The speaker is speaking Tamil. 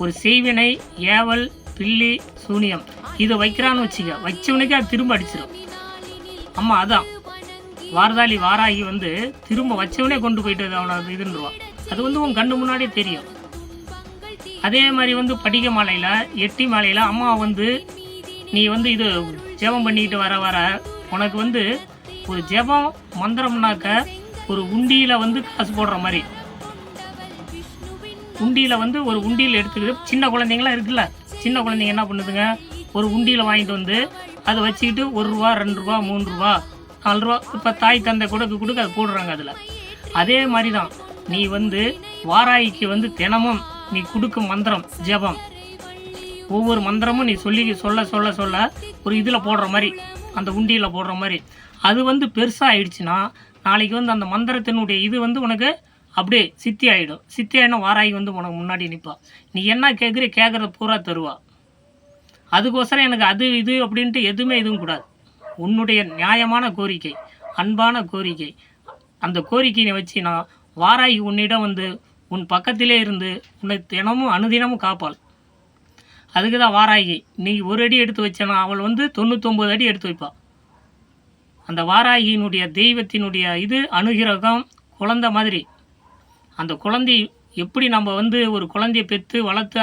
ஒரு செய்வினை, ஏவல், பில்லி, சூனியம் இதை வைக்கிறான்னு வச்சுக்க, வச்சவனுக்கே அது திரும்ப அடிச்சிடும். அம்மா அதான் வாரதாளி வாராகி வந்து திரும்ப வச்சவனே கொண்டு போயிட்டு அவனை இதுன்றுவான். அது வந்து உன் கண்ணு முன்னாடியே தெரியும். அதே மாதிரி வந்து படிக்க மாலையில், எட்டி மாலையில் அம்மா வந்து நீ வந்து இது ஜெபம் பண்ணிக்கிட்டு வர வர உனக்கு வந்து ஒரு ஜெபம் மந்திரம்னாக்க ஒரு உண்டியில் வந்து காசு போடுற மாதிரி, உண்டியில் வந்து ஒரு உண்டியில் எடுத்துக்கிட்டு, சின்ன குழந்தைங்களாம் இருக்குல்ல, சின்ன குழந்தைங்க என்ன பண்ணுதுங்க, ஒரு உண்டியில் வாங்கிட்டு வந்து அதை வச்சுக்கிட்டு 1 ரூபா 2 ரூபா 3 ரூபா 4 ரூபா இப்போ தாய் தந்தை கொடுக்க அது போடுறாங்க. அதில் அதே மாதிரி தான் நீ வந்து வாராய்க்கு வந்து தினமும் நீ கொடுக்கும் மந்திரம் ஜெபம், ஒவ்வொரு மந்திரமும் நீ சொல்ல சொல்ல சொல்ல ஒரு இதில் போடுற மாதிரி, அந்த உண்டியில் போடுற மாதிரி அது வந்து பெருசாக ஆயிடுச்சுன்னா நாளைக்கு வந்து அந்த மந்திரத்தினுடைய இது வந்து உனக்கு அப்படியே சித்தி ஆகிடும். சித்தி ஆகினா வாராகி வந்து உனக்கு முன்னாடி நிற்பா. நீ என்ன கேட்குறத பூரா தருவா. அதுக்கோசரம் எனக்கு அது இது அப்படின்ட்டு எதுவும் கூடாது. உன்னுடைய நியாயமான கோரிக்கை, அன்பான கோரிக்கை, அந்த கோரிக்கையை வச்சு நான் வாராகி உன்னிடம் வந்து உன் பக்கத்திலே இருந்து உன்னை தினமும் அனுதினமும் காப்பாள். அதுக்கு தான் வாராகி. நீ 1 அடி எடுத்து வச்சனா அவள் வந்து 99 அடி எடுத்து வைப்பாள். அந்த வாராகியினுடைய தெய்வத்தினுடைய இது அனுகிரகம் குழந்தை மாதிரி. அந்த குழந்தை எப்படி நம்ம வந்து ஒரு குழந்தைய பெற்று வளர்த்து